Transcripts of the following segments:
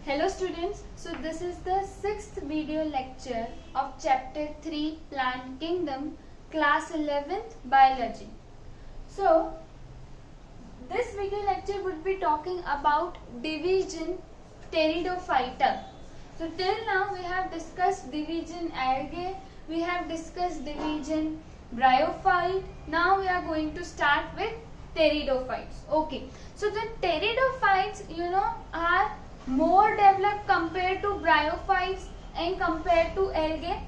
Hello students, so this is the 6th video lecture of chapter 3 Plant Kingdom, class 11th biology. So this video lecture would be talking about division Pteridophyta. So till now we have discussed division Algae, we have discussed division Bryophyte. Now we are going to start with Pteridophytes. Okay, so the Pteridophytes are more developed compared to bryophytes and compared to algae.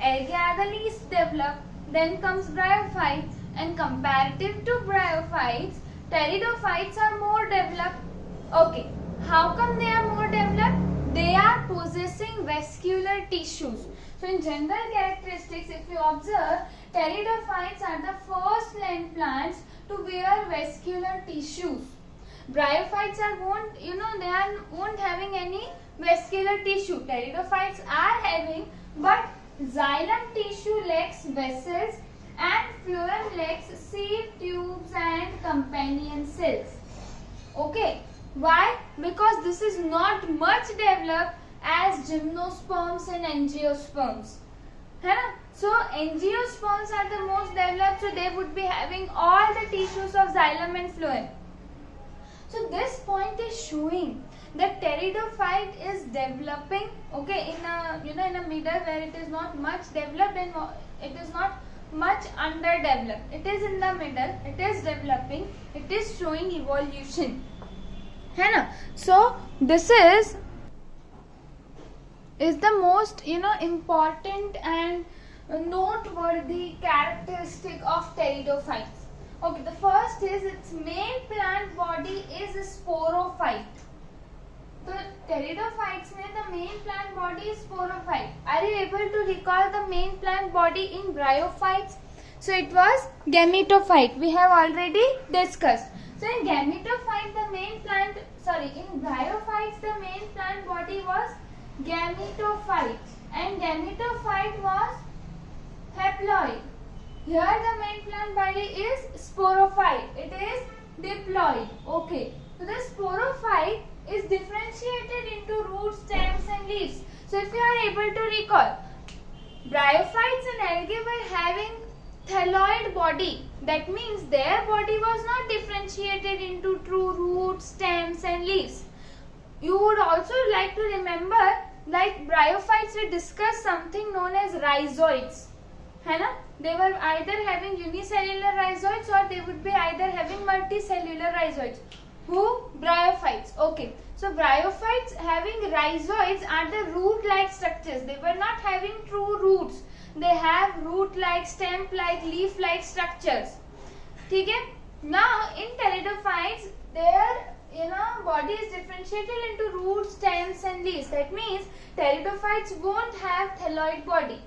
Algae are the least developed, then comes bryophytes, and comparative to bryophytes, pteridophytes are more developed. Okay, how come they are more developed? They are possessing vascular tissues. So in general characteristics, if you observe, pteridophytes are the first land plants to bear vascular tissues. Bryophytes are won't having any vascular tissue. Pteridophytes are having, but xylem tissue lacks vessels and phloem lacks sieve tubes and companion cells. Okay, why? Because this is not much developed as gymnosperms and angiosperms. So angiosperms are the most developed, so they would be having all the tissues of xylem and phloem. So this point is showing that pteridophyte is developing, okay, in a middle where it is not much developed and it is not much underdeveloped. It is in the middle. It is developing. It is showing evolution. So this is the most important and noteworthy characteristic of pteridophytes. Okay, the first is its main plant body is sporophyte. So pteridophytes mein the main plant body is sporophyte. Are you able to recall the main plant body in bryophytes? So it was gametophyte. We have already discussed. So in gametophyte in bryophytes the main plant body was gametophyte and gametophyte was haploid. Here the main plant body is sporophyte. It is diploid. Okay. So the sporophyte is differentiated into roots, stems and leaves. So if you are able to recall, bryophytes and algae were having thalloid body. That means their body was not differentiated into true roots, stems and leaves. You would also like to remember, like bryophytes, we discussed something known as rhizoids. They were either having unicellular rhizoids or they would be either having multicellular rhizoids. Who? Bryophytes. Okay. So bryophytes having rhizoids are the root-like structures. They were not having true roots. They have root-like, stem-like, leaf-like structures. Okay? Now in pteridophytes, their body is differentiated into roots, stems and leaves. That means pteridophytes won't have thalloid body.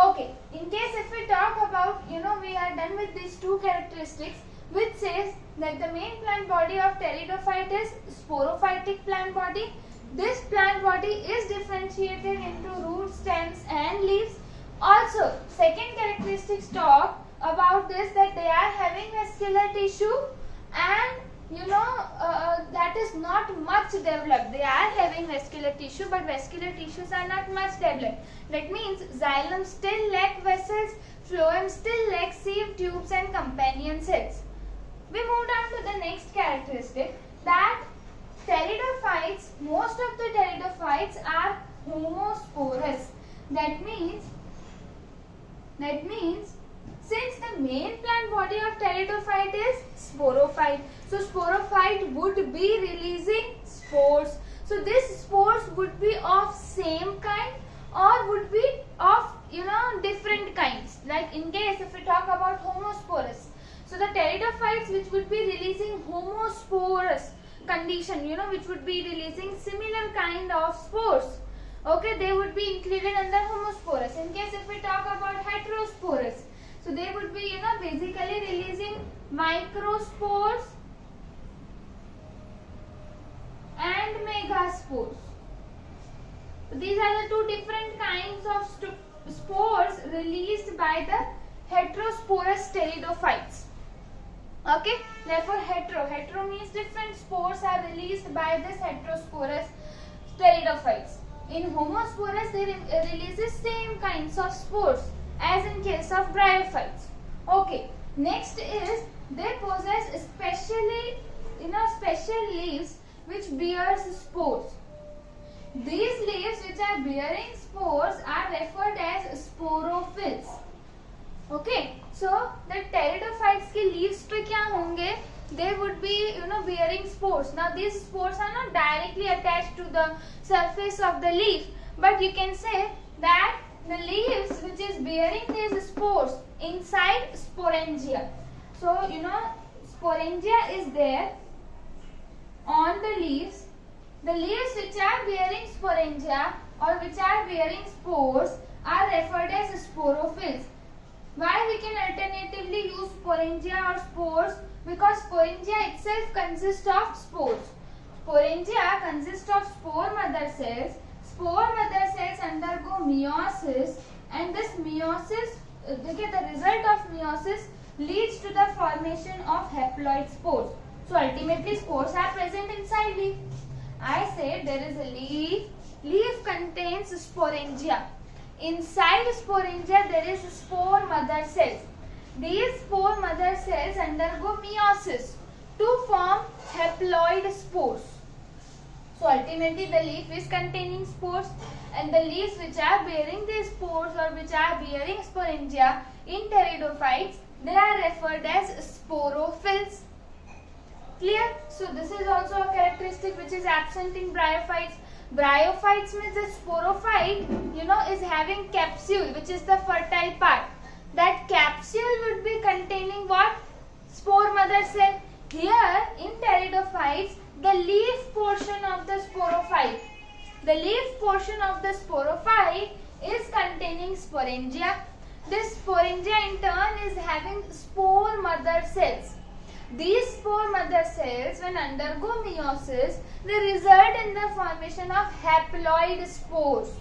Okay, in case if we talk about, we are done with these two characteristics, which says that the main plant body of pteridophyte is sporophytic plant body. This plant body is differentiated into roots, stems and leaves. Also, second characteristics talk about this, that they are having vascular tissue and that is not much developed. They are having vascular tissue, but vascular tissues are not much developed. That means xylem still lack vessels, phloem still lack sieve tubes and companion cells. We moved on to the next characteristic, that pteridophytes, most of the pteridophytes are homosporous. That means since the main plant body of pteridophyte is sporophyte, so sporophyte would be releasing spores. So these spores would be of same kind or would be of different kinds. Like in case if we talk about homosporous, so the pteridophytes which would be releasing homosporous condition, which would be releasing similar kind of spores. Okay, they would be included under homosporous. In case if we talk about heterosporous, so they would be basically releasing microspores and megaspores. So these are the two different kinds of spores released by the heterosporous pteridophytes. Okay, therefore hetero means different spores are released by this heterosporous pteridophytes. In homosporous, they releases same kinds of spores as in case of bryophytes. Okay. Next is they possess special leaves which bears spores. These leaves which are bearing spores are referred as sporophylls. Okay. So the pteridophytes के leaves पे क्या होंगे? They would be bearing spores. Now these spores are not directly attached to the surface of the leaf, but you can say that the leaves which is bearing these spores inside sporangia. So sporangia is there on the leaves. The leaves which are bearing sporangia or which are bearing spores are referred as sporophylls. Why we can alternatively use sporangia or spores? Because sporangia itself consists of spores. Sporangia consists of spore mother cells. Spore mother cells undergo meiosis, and this meiosis, the result of meiosis leads to the formation of haploid spores. So ultimately spores are present inside leaf. I said there is a leaf. Leaf contains sporangia. Inside sporangia there is spore mother cells. These spore mother cells undergo meiosis to form haploid spores. So ultimately the leaf is containing spores, and the leaves which are bearing these spores or which are bearing sporangia in pteridophytes, they are referred as sporophylls. Clear? So this is also a characteristic which is absent in bryophytes. Bryophytes means the sporophyte is having capsule, which is the fertile part. That capsule would be containing what? Spore mother cell. Here in pteridophytes, the leaf portion of the sporophyte. The leaf portion of the sporophyte is containing sporangia. This sporangia in turn is having spore mother cells. These spore mother cells, when undergo meiosis, they result in the formation of haploid spores.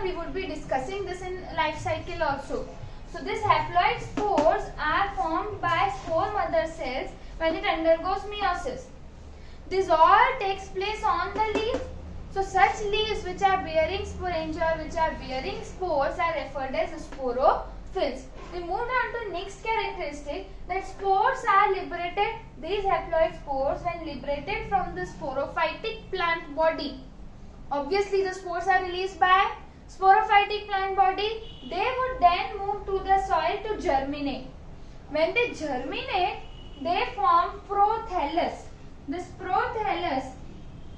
We would be discussing this in life cycle also. So these haploid spores are formed by spore mother cells when it undergoes meiosis. This all takes place on the leaf. So such leaves which are bearing sporangia or which are bearing spores are referred as sporophylls. We moved on to next characteristic, that spores are liberated. These haploid spores, when liberated from the sporophytic plant body, obviously the spores are released by sporophytic plant body. They would then move to the soil to germinate. When they germinate, they form prothallus. This prothallus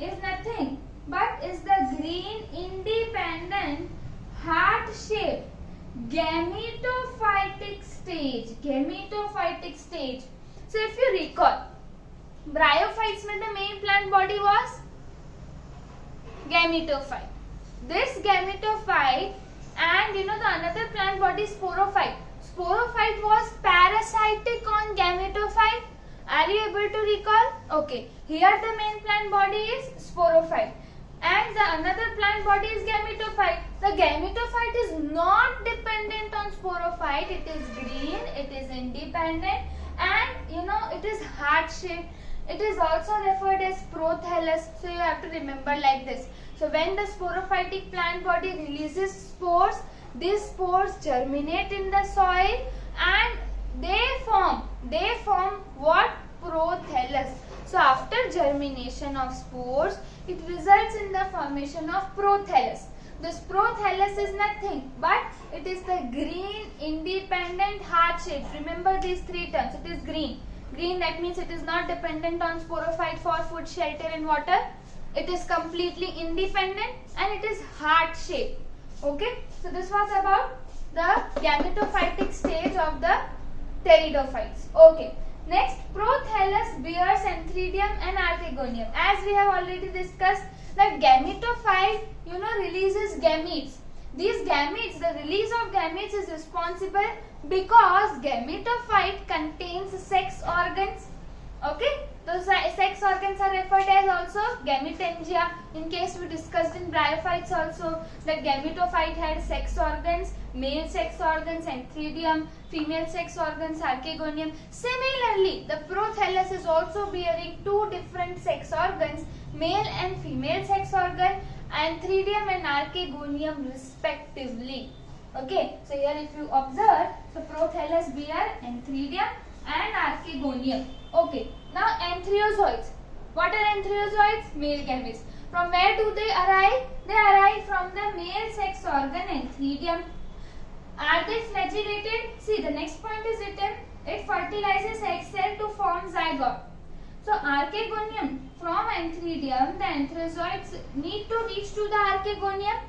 is nothing but is the green independent heart-shaped gametophytic stage. Gametophytic stage. So if you recall, bryophytes में the main plant body was gametophyte. This gametophyte and the another plant body sporophyte. Sporophyte was parasitic on gametophyte. Are you able to recall? Okay. Here the main plant body is sporophyte and the another plant body is gametophyte. The gametophyte is not dependent on sporophyte. It is green, it is independent, and it is heart shaped. It is also referred as prothallus. So you have to remember like this. So when the sporophytic plant body releases spores, these spores germinate in the soil and they form what? Prothallus. So after germination of spores, it results in the formation of prothallus. This prothallus is nothing but it is the green independent heart shape. Remember these three terms. It is green. Green, that means it is not dependent on sporophyte for food, shelter and water. It is completely independent and it is heart shaped. Okay. So this was about the gametophytic stage of the pteridophytes. Okay. Next, prothallus bears antheridium and archegonium. As we have already discussed, that gametophyte releases gametes. These gametes, the release of gametes is responsible because gametophyte contains sex organs. Okay, those sex organs are referred as also gametangia. In case we discussed in bryophytes also, that gametophyte had sex organs, male sex organs antheridium, female sex organs archegonium. Similarly, the prothallus is also bearing two different sex organs, male and female sex organ, antheridium and archegonium respectively. Okay, so here if you observe, so prothallus bear antheridium and archegonium. Okay, now antheriozoids. What are antheriozoids? Male gametes. From where do they arrive? They arrive from the male sex organ antheridium. Are they flagellated? See, the next point is written. It fertilizes egg cell to form zygote. So archegonium, from antheridium, the antherozoids need to reach to the archegonium.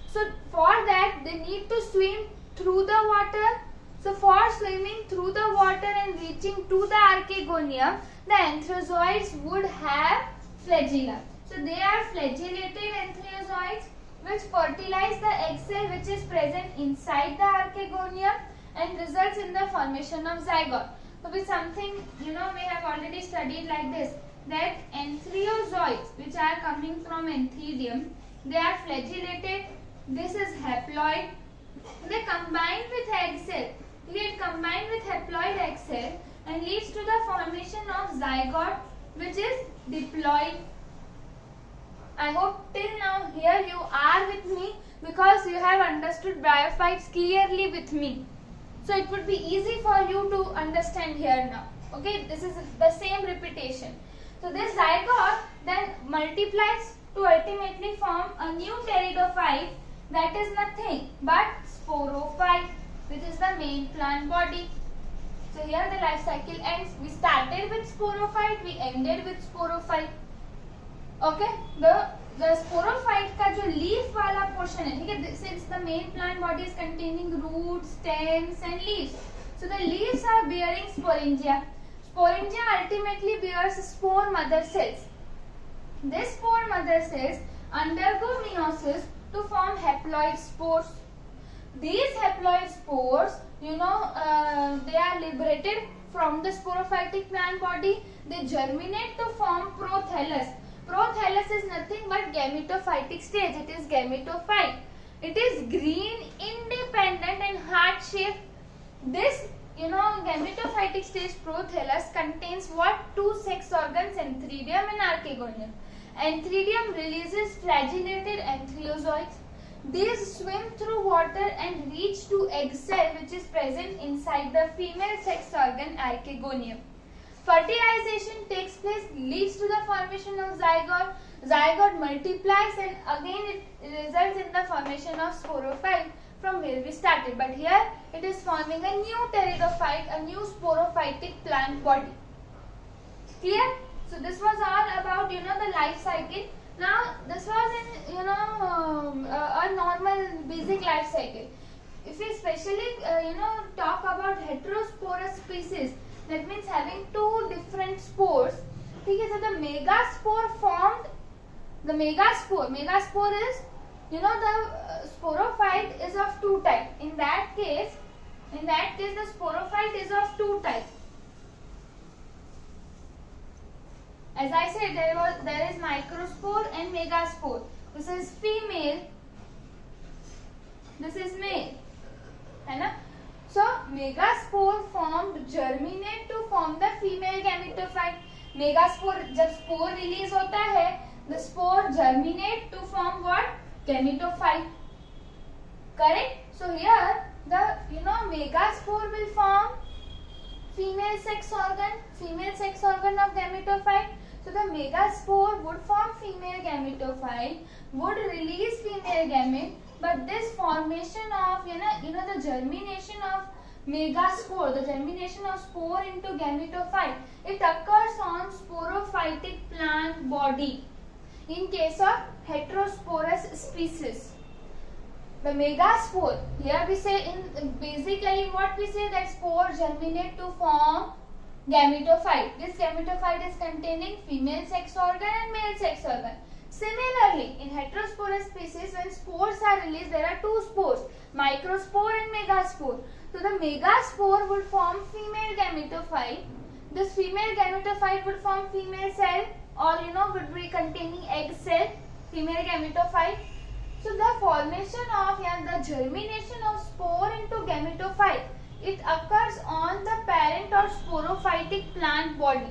So for that they need to swim through the water. So for swimming through the water and reaching to the archegonium, the antherozoids would have flagella. So they are flagellated antherozoids which fertilize the egg cell which is present inside the archegonium and results in the formation of zygote. So with something we have already studied like this, that antherozoids which are coming from antheridium, they are flagellated. This is haploid. They combine with egg cell. It combine with haploid egg cell and leads to the formation of zygote which is diploid. I hope till now here you are with me because you have understood bryophytes clearly with me. So it would be easy for you to understand here now. Okay, this is the same repetition. So this zygote then multiplies to ultimately form a new pteridophyte, that is nothing but sporophyte, which is the main plant body. So here the life cycle ends. We started with sporophyte, we ended with sporophyte. Okay, the sporophyte का जो leaf वाला portion है, ठीक है, since the main plant body is containing roots, stems and leaves, so the leaves are bearing sporangia. Sporangia ultimately bears spore mother cells. These spore mother cells undergo meiosis to form haploid spores. These haploid spores, they are liberated from the sporophytic plant body. They germinate to form prothallus. Prothallus is nothing but gametophytic stage. It is gametophyte. It is green, independent and heart-shaped. This, gametophytic stage prothallus contains what? Two sex organs, antheridium and archegonium. Antheridium releases flagellated antherozoids. These swim through water and reach to egg cell which is present inside the female sex organ archegonium. Fertilization takes place, leads to the formation of zygote. Zygote multiplies and again it results in the formation of sporophyte from where we started. But here it is forming a new pteridophyte, a new sporophytic plant body. Clear? So this was all about the life cycle. Now this was in a normal basic life cycle. If we especially talk about heterosporous species, that means having two different spores. Okay, so the megaspore formed. The megaspore is the sporophyte is of two types. In that case the sporophyte is of two types. As I said, there is microspore and megaspore. This is female. This is male. है ना? So megaspore formed germinate to form the female gametophyte. Megaspore जब spore release होता है, the spore germinate to form what? Gametophyte. Correct? So here the megaspore will form female sex organ of gametophyte. So the megaspore would form female gametophyte, would release female gamete, but this formation of the germination of megaspore, the germination of spore into gametophyte, it occurs on sporophytic plant body in case of heterosporous species. The megaspore, here we say basically what we say, that spore germinate to form gametophyte. This gametophyte is containing female sex organ and male sex organ. Similarly, in heterosporous species, when spores are released, there are two spores, microspore and megaspore. So the megaspore would form female gametophyte. This female gametophyte would form female cell, or would be containing egg cell, female gametophyte. So the formation of the germination of spore into gametophyte, it occurs on the parent or sporophytic plant body.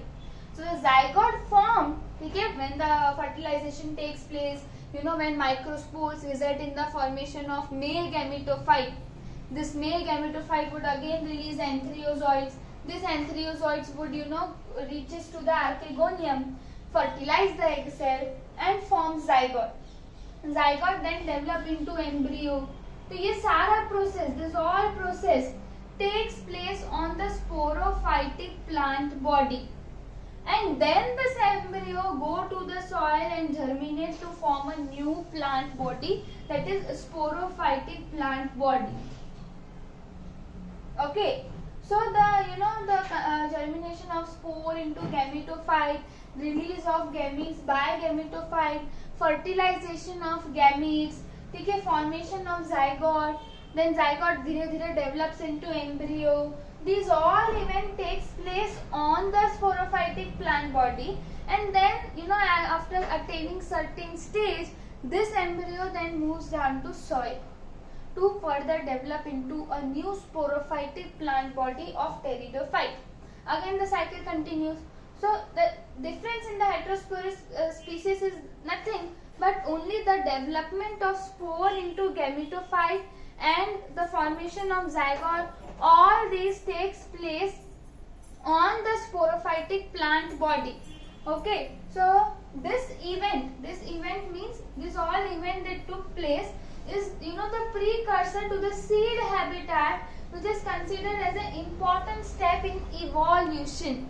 So the zygote formed, ठीक है, when the fertilization takes place, you know, when microspores result in the formation of male gametophyte, this male gametophyte would again release antheriozoids. These antheriozoids would, you know, reaches to the archegonium, fertilize the egg cell and form zygote. Zygote then develop into embryo. तो ये सारा process, this all process takes place on the sporophytic plant body, and then this embryo go to the soil and germinate to form a new plant body, that is sporophytic plant body. Okay, so the, you know, the germination of spore into gametophyte, release of gametes by gametophyte, fertilization of gametes, ठीक है, formation of zygote, then zygote धीरे धीरे develops into embryo. These all event takes place on the sporophytic plant body, and then, you know, after attaining certain stage, this embryo then moves down to soil to further develop into a new sporophytic plant body of pteridophyte. Again the cycle continues. So the difference in the heterosporous species is nothing but only the development of spore into gametophyte and the formation of zygote. All these takes place on the sporophytic plant body. Okay, so this event means this all event that took place is, you know, the precursor to the seed habitat, which is considered as an important step in evolution.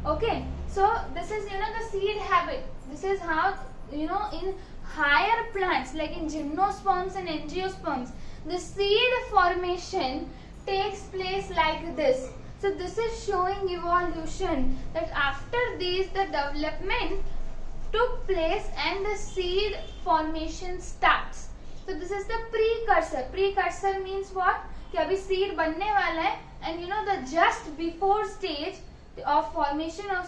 Okay, so this is, you know, the seed habit. This is how, you know, in higher plants like in gymnosperms and angiosperms, the seed formation takes place like this. So this is showing evolution, that after these the development took place and the seed formation starts. So this is the precursor. Precursor means what? कि अभी seed बनने वाला है, and you know, the just before stage of formation of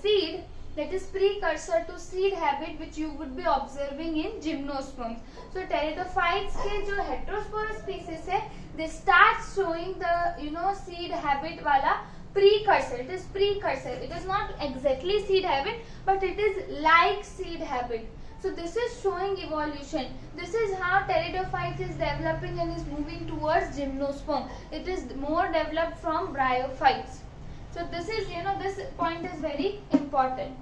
seed, that is precursor to seed habit, which you would be observing in gymnosperms. So pteridophytes के जो heterosporous species है, they start showing the, you know, seed habit वाला precursor. It is precursor. It is not exactly seed habit, but it is like seed habit. So this is showing evolution. This is how pteridophyte is developing and is moving towards gymnosperm. It is more developed from bryophytes. So this is, you know, this point is very important.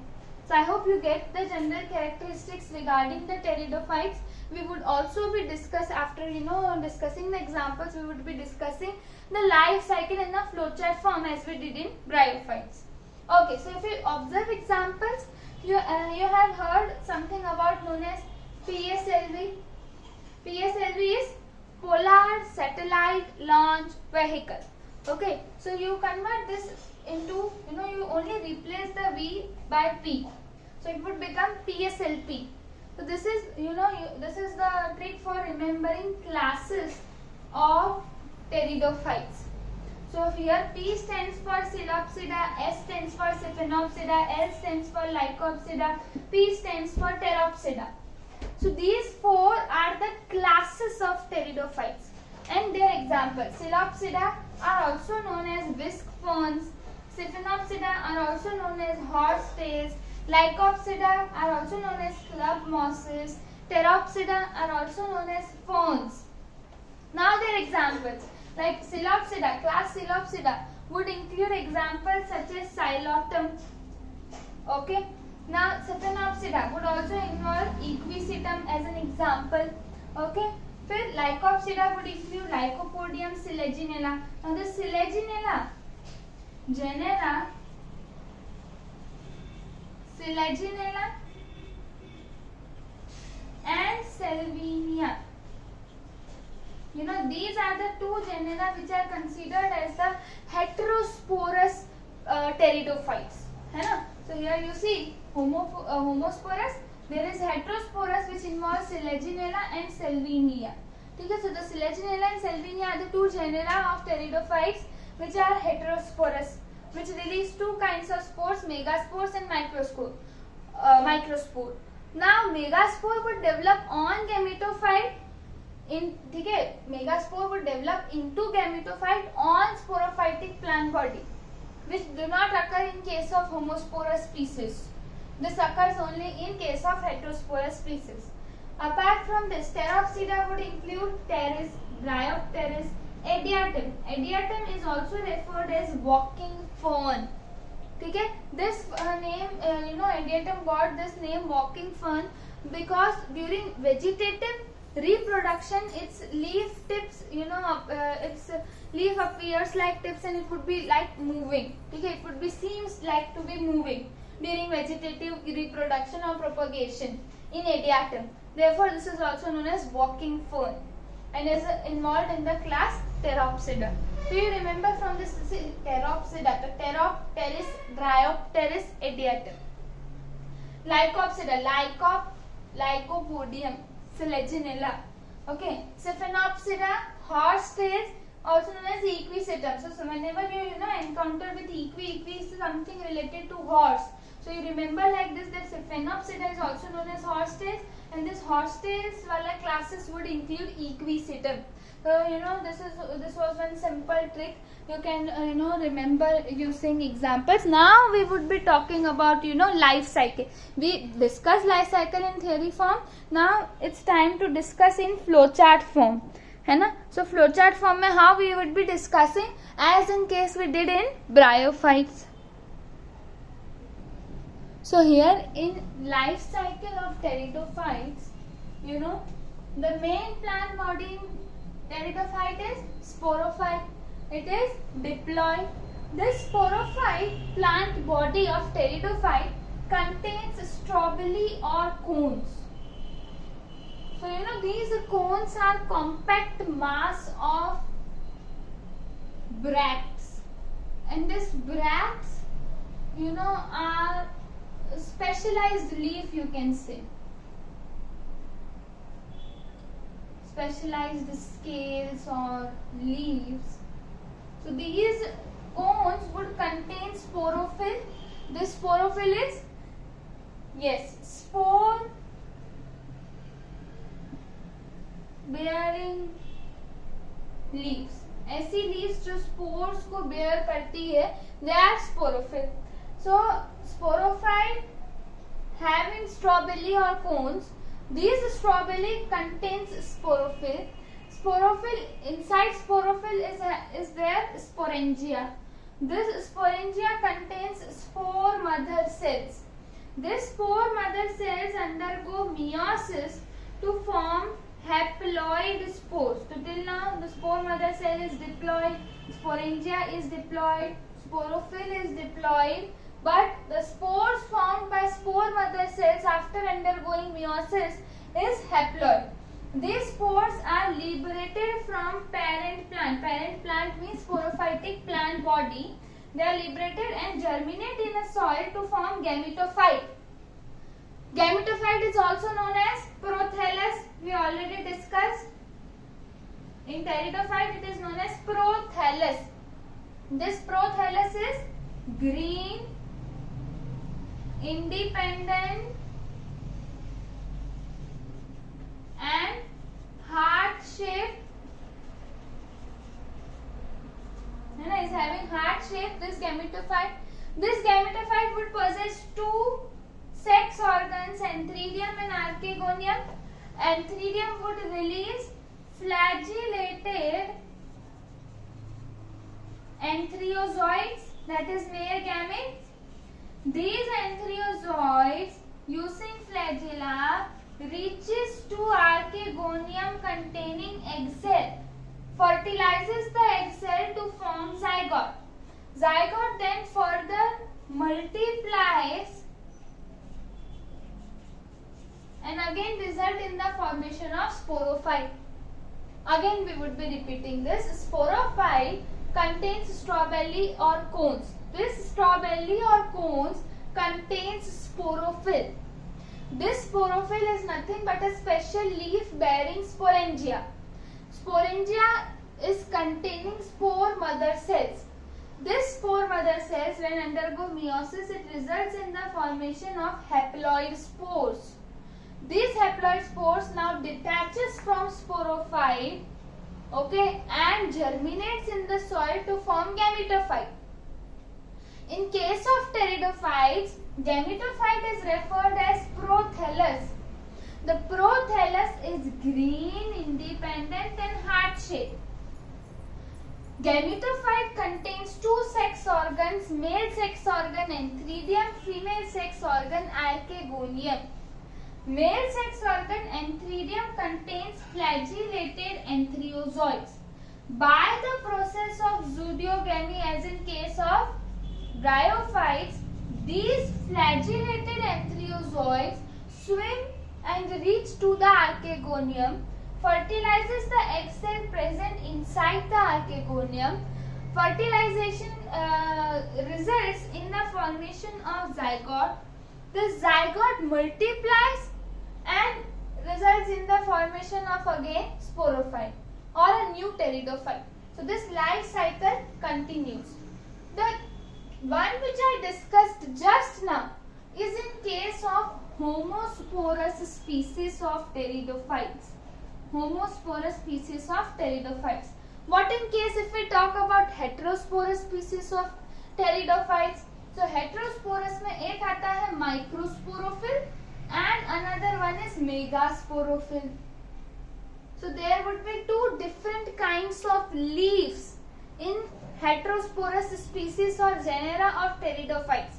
So I hope you get the general characteristics regarding the pteridophytes. We would also be discuss after, you know, discussing the examples, we would be discussing the life cycle in the flowchart form as we did in bryophytes. Okay, so if you observe examples, you have heard something about known as PSLV. PSLV is Polar Satellite Launch Vehicle. Okay, so you convert this into, you know, you only replace the V by P, so it would become PSLP. So this is, you know, this is the trick for remembering classes of pteridophytes. So here P stands for Psilopsida, S stands for Staphnopsida, L stands for Lycopsida, P stands for Pteropsida. So these four are the classes of pteridophytes and their examples. Psilopsida are also known as whisk ferns, Staphnopsida are also known as horsetails, Lycopsida are also known as club mosses, Pteropsida are also known as ferns. Now their examples. Like Psilopsida, class Psilopsida would include examples such as Psilotum. Okay. Now Staphnopsida would also involve Equisetum as an example. Okay. Then Lycopsida would include Lycopodium, Selaginella. Now the Selaginella genera, Selaginella and Salvinia. You know, these are the two genera which are considered as the heterosporous pteridophytes. है ना? So here you see homosporous. There is heterosporous which involves Selaginella and Salvinia. Okay, so the Selaginella and Salvinia are the two genera of pteridophytes which are heterosporous, which release two kinds of spores, megaspores and microspore. Now megaspore would develop on gametophyte. ठीक है, megaspore would develop into gametophyte on sporophytic plant body, which do not occur in case of homosporous species. This occurs only in case of heterosporous species. Apart from this, Pteropsida would include pteris, Bryopteris, Adiatum. Adiatum is also referred as walking fern. ठीक है, this name Adiatum got this name walking fern because during vegetative reproduction its leaf tips its leaf appears like tips and it would be like moving. ठीक है, it would be seems like to be moving during vegetative reproduction or propagation in Adiatum. Therefore, this is also known as walking fern and is involved in the class Pteropsida. So you remember from this Pteropsida, the Pteropteris, Bryopteris, Adiatum. Lycopsida, Lycopodium, Selaginella. Okay, Stephanopsida, horsetails, also known as equisetum. So whenever you encounter with equi is something related to horse. So you remember like this that Stephanopsida is also known as horsetails, and this horsetails wala classes would include equisetum. So this was one simple trick you can remember using examples. Now we would be talking about life cycle. We discuss life cycle in theory form. Now it's time to discuss in flowchart form, है ना? So flowchart form में how we would be discussing as in case we did in bryophytes. So here in life cycle of pteridophytes, the main plant body in pteridophyte is sporophyte. It is diploid. This sporophyte plant body of pteridophyte contains strobili or cones. So these cones are compact mass of bracts, and this bracts are specialized leaf, you can say, specialized scales or leaves. So these cones would contain sporophyll. This sporophyll is spore bearing leaves. ऐसी leaves जो spores को bear करती है, they are sporophyll. So sporophyte having strobili or cones, these strobili contains sporophyll. Inside sporophyll is there sporangia. This sporangia contains spore mother cells. This spore mother cells undergo meiosis to form haploid spores. So till now the spore mother cell is diploid, sporangia is diploid, sporophyll is diploid, but the spores formed by spore mother cells after undergoing meiosis is haploid. These spores are liberated from parent plant. Parent plant means sporophytic plant body. They are liberated and germinate in a soil to form gametophyte. Gametophyte is also known as prothallus. We already discussed. In pteridophyte it is known as prothallus. This prothallus is green, independent and heart shaped. Is having heart shape. This gametophyte would possess two sex organs, antheridium and archegonium. Antheridium would release flagellated antheriozoids, that is male gametes. These antheriozoids using flagella reaches to archegonium containing egg cell, fertilizes the egg cell to form zygote. Zygote then further multiplies and again result in the formation of sporophyte. Again we would be repeating this. Sporophyte contains strobili or cones. This strobili or cones contains sporophyll. This sporophyll is nothing but a special leaf bearing sporangia. Sporangia is containing spore mother cells. This spore mother cells, when undergo meiosis, it results in the formation of haploid spores. These haploid spores now detaches from sporophyte, and germinates in the soil to form gametophyte. In case of pteridophytes, gametophyte is referred as prothallus. The prothallus is green, independent and heart-shaped. Gametophyte contains two sex organs, male sex organ antheridium, female sex organ archegonium. Male sex organ antheridium contains flagellated antherozoids. By the process of zoodiogamy, as in case of bryophytes, these flagellated antherozoids swim and reach to the archegonium, fertilizes the egg cell present inside the archegonium. Fertilization results in the formation of zygote. This zygote multiplies and results in the formation of again sporophyte or a new pteridophyte. So this life cycle continues. The one which I discussed just now is in case of homosporous species of pteridophytes. Homosporous species of pteridophytes. What in case if we talk about heterosporous species of pteridophytes? So heterosporous में एक आता है microsporophyll and another one is megasporophyll. So there would be two different kinds of leaves in heterosporous species or genera of pteridophytes.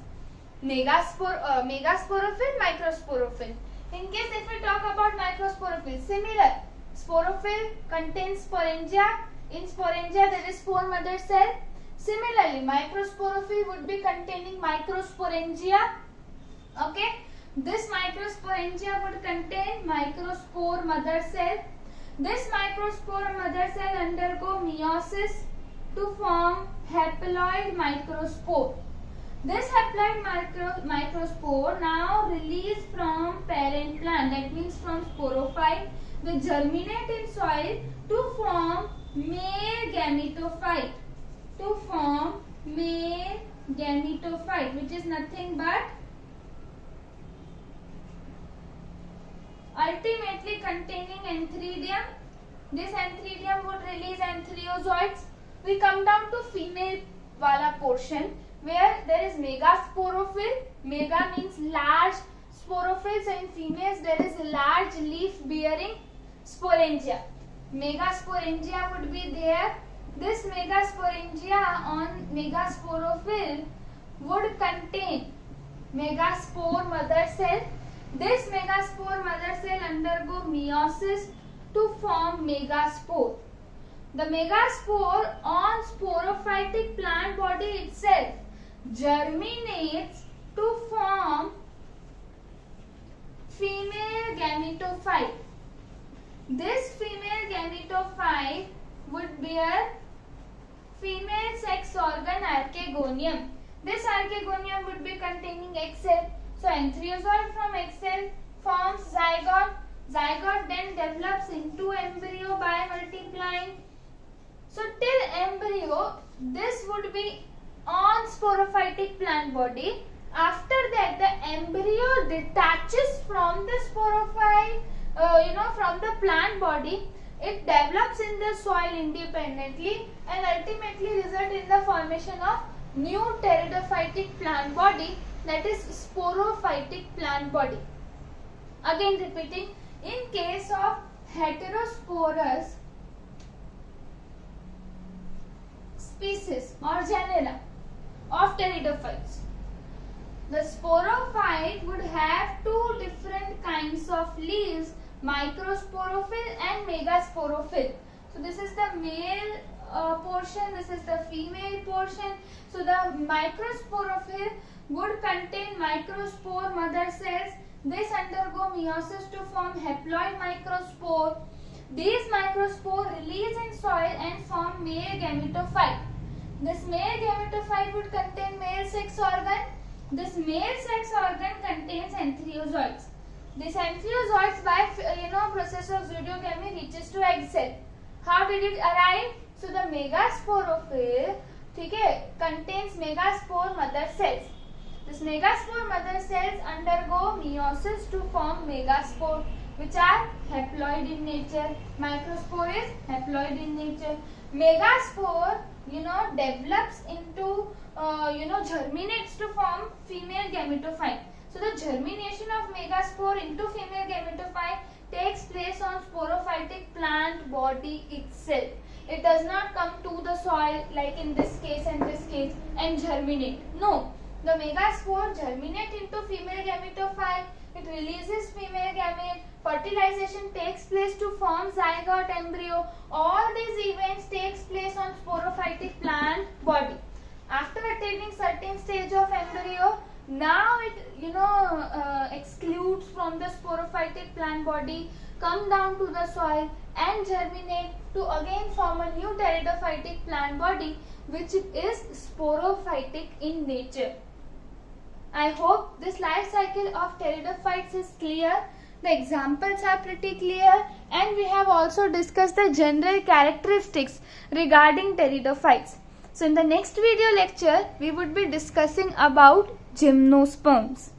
Megasporophyll, microsporophyll. In case if we talk about microsporophyll, similar. Sporophyll contains sporangia. In sporangia there is spore mother cell. Similarly, microsporophyll would be containing microsporangia. Okay. This microsporangia would contain microspore mother cell. This microspore mother cell undergo meiosis to form haploid microspore. This haploid microspore now released from parent plant, that means from sporophyte, they germinate in soil to form male gametophyte. Which is nothing but ultimately containing antheridium. This antheridium would release antherozoids. We come down to female wala portion where there is megasporophyll. Mega means large sporophyll. So in females there is large leaf bearing sporangia. Megasporangia would be there. This megasporangia on megasporophyll would contain megaspore mother cell. This megaspore mother cell undergo meiosis to form megaspore. The megaspore on sporophytic plant body itself germinates to form female gametophyte. This female gametophyte would bear female sex organ archegonium. This archegonium would be containing egg cell. So antherozoid from egg cell forms zygote. Zygote then develops into embryo by multiplying. So till embryo, this would be on sporophytic plant body. After that, the embryo detaches from the sporophyte, from the plant body. It develops in the soil independently and ultimately result in the formation of new pteridophytic plant body, that is sporophytic plant body. Again repeating, in case of heterosporous species or genera of pteridophytes, the sporophyte would have two different kinds of leaves, microsporophyll and megasporophyll. So this is the male portion, this is the female portion. So the microsporophyll would contain microspore mother cells. This undergo meiosis to form haploid microspore. These microspore release in soil and form male gametophyte. This male gametophyte would contain male sex organ. This male sex organ contains antherozoids. This antherozoids by process of zoodiogamy reaches to egg cell. How did it arrive? So the megasporophyll contains megaspore mother cells. This megaspore mother cells undergo meiosis to form megaspore. which are haploid in nature. Microspore is haploid in nature. Megaspore, develops into, germinates to form female gametophyte. So the germination of megaspore into female gametophyte takes place on sporophytic plant body itself. It does not come to the soil like in this case and this case and germinate. No, the megaspore germinates into female gametophyte. It releases female gamete. Fertilization takes place to form zygote embryo. All these events takes place on sporophytic plant body. After attaining certain stage of embryo, now it excludes from the sporophytic plant body, come down to the soil and germinate to again form a new pteridophytic plant body, which is sporophytic in nature. I hope this life cycle of pteridophytes is clear. The examples are pretty clear, and we have also discussed the general characteristics regarding pteridophytes. So in the next video lecture, we would be discussing about gymnosperms.